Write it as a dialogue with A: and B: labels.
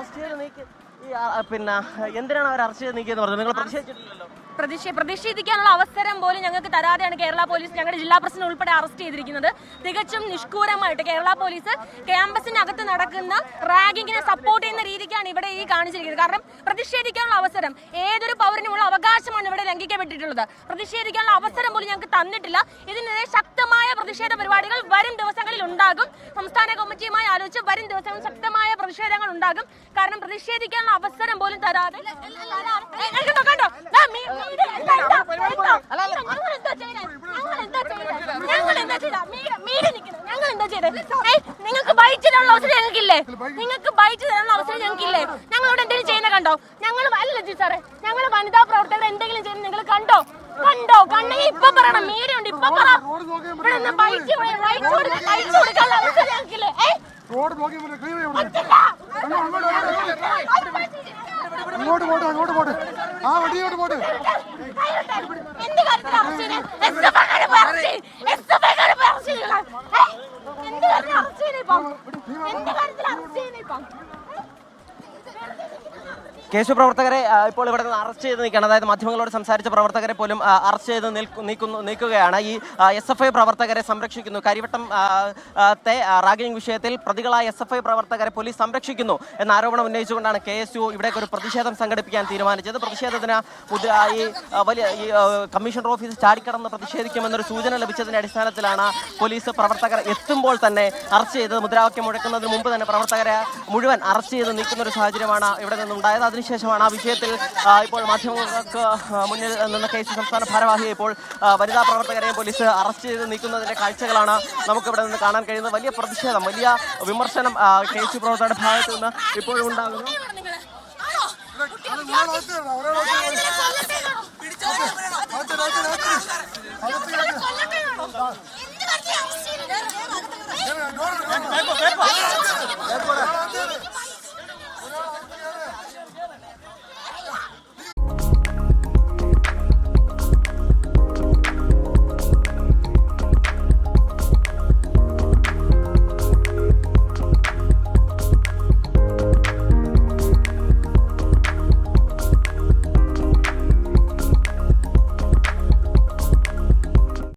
A: Arrest ചെയ്ത് നീക്കി പിന്നെ എന്തിനാണ് അവർ അറസ്റ്റ് ചെയ്ത് നീക്കിയെന്ന് പറഞ്ഞത്? നിങ്ങൾ പ്രതിഷേധിച്ചിട്ടില്ലല്ലോ.
B: പ്രതിഷേധിക്കാനുള്ള അവസരം പോലും ഞങ്ങൾക്ക് തരാതെയാണ് കേരള പോലീസ് ഞങ്ങളുടെ ജില്ലാ പ്രസിഡന്റ് ഉൾപ്പെടെ അറസ്റ്റ് ചെയ്തിരിക്കുന്നത്. തികച്ചും നിഷ്ഠൂരമായിട്ട് കേരള പോലീസ് ക്യാമ്പസിനകത്ത് നടക്കുന്ന റാഗിങ്ങിനെ സപ്പോർട്ട് ചെയ്യുന്ന രീതിക്കാണ് ഇവിടെ ഈ കാണിച്ചിരിക്കുന്നത്. കാരണം പ്രതിഷേധിക്കാനുള്ള അവസരം ഏതൊരു പൗരനുമുള്ള അവകാശമാണ് ഇവിടെ ലംഘിക്കപ്പെട്ടിട്ടുള്ളത്. പ്രതിഷേധിക്കാനുള്ള അവസരം പോലും ഞങ്ങൾക്ക് തന്നിട്ടില്ല. ഇതിനെതിരെ ശക്തമായ പ്രതിഷേധ പരിപാടികൾ വരും ദിവസങ്ങളിൽ ഉണ്ടാകും. സംസ്ഥാന കമ്മിറ്റിയുമായി ആലോചിച്ച് വരും ദിവസങ്ങളിൽ ശക്തമായ പ്രതിഷേധങ്ങൾ ഉണ്ടാകും. കാരണം പ്രതിഷേധിക്കാനുള്ള അവസരം പോലും തരാതെ നിങ്ങൾക്ക് ബൈറ്റ് തരാനുള്ള അവസരം ഞങ്ങൾക്കില്ലേ? നിങ്ങൾക്ക് ബൈറ്റ് തരാനുള്ള അവസരം ഞങ്ങൾക്കില്ലേ? ഞങ്ങളോട് എന്തെങ്കിലും ചെയ്യുന്ന കണ്ടോ? ഞങ്ങൾ അല്ല സാറേ, ഞങ്ങൾ വനിതാ പ്രവർത്തകർ എന്തെങ്കിലും ചെയ്യുന്ന നിങ്ങൾ കണ്ടോ? കണ്ടെങ്കിൽ ഇപ്പൊ പറയണം. മീഡിയ ഉണ്ട്, ഇപ്പൊ പറ. ഇവിടെ ബൈറ്റ് കൊടുക്കാനുള്ള അവസരം ഞങ്ങൾക്കില്ലേ?
C: അങ്ങോട്ട് പോട്ടെ ആ വണ്ടിയോട്ട് പോട്ടെ.
B: എന്ത് കാര്യത്തിലാണ് അറസ്റ്റ് ചെയ്യുന്നത്? എന്ത് കാര്യത്തിലാണ് അറസ്റ്റ് ചെയ്യുന്നത്?
A: കേശു പ്രവർത്തകരെ ഇപ്പോൾ ഇവിടെ നിന്ന് അറസ്റ്റ് ചെയ്ത് നിൽക്കുകയാണ്. അതായത് മാധ്യമങ്ങളോട് സംസാരിച്ച പ്രവർത്തകരെ പോലും അറസ്റ്റ് ചെയ്ത് നീക്കുകയാണ്. ഈ SFI പ്രവർത്തകരെ സംരക്ഷിക്കുന്നു. കരിവട്ടം റാഗിംഗ് വിഷയത്തിൽ പ്രതികളായ SFI പ്രവർത്തകരെ പോലീസ് സംരക്ഷിക്കുന്നു എന്ന ആരോപണം ഉന്നയിച്ചുകൊണ്ടാണ് KSU ഇവിടേക്ക് ഒരു പ്രതിഷേധം സംഘടിപ്പിക്കാൻ തീരുമാനിച്ചത്. പ്രതിഷേധത്തിന് ഈ വലിയ കമ്മീഷണർ ഓഫീസ് ചാടിക്കടന്ന് പ്രതിഷേധിക്കുമെന്നൊരു സൂചന ലഭിച്ചതിന്റെ അടിസ്ഥാനത്തിലാണ് പോലീസ് പ്രവർത്തകർ എത്തുമ്പോൾ തന്നെ അറസ്റ്റ് ചെയ്തത്. മുദ്രാവാക്യം മുഴക്കുന്നതിന് മുമ്പ് തന്നെ പ്രവർത്തകരെ മുഴുവൻ അറസ്റ്റ് ചെയ്ത് നീക്കുന്ന ഒരു സാഹചര്യമാണ് ഇവിടെ നിന്നുണ്ടായത്. അതിനുശേഷമാണ് ആ വിഷയത്തിൽ ഇപ്പോൾ മാധ്യമങ്ങൾക്ക് മുന്നിൽ നിന്ന് KSU സംസ്ഥാന ഭാരവാഹിയെ ഇപ്പോൾ വനിതാ പ്രവർത്തകരെയും പോലീസ് അറസ്റ്റ് ചെയ്ത് നീക്കുന്നതിന്റെ കാഴ്ചകളാണ് നമുക്കിവിടെ നിന്ന് കാണാൻ കഴിയുന്നത്. വലിയ പ്രതിഷേധം, വലിയ വിമർശനം KSU പ്രവർത്തകരുടെ ഭാഗത്തു നിന്ന് ഇപ്പോഴും ഉണ്ടാകുന്നു.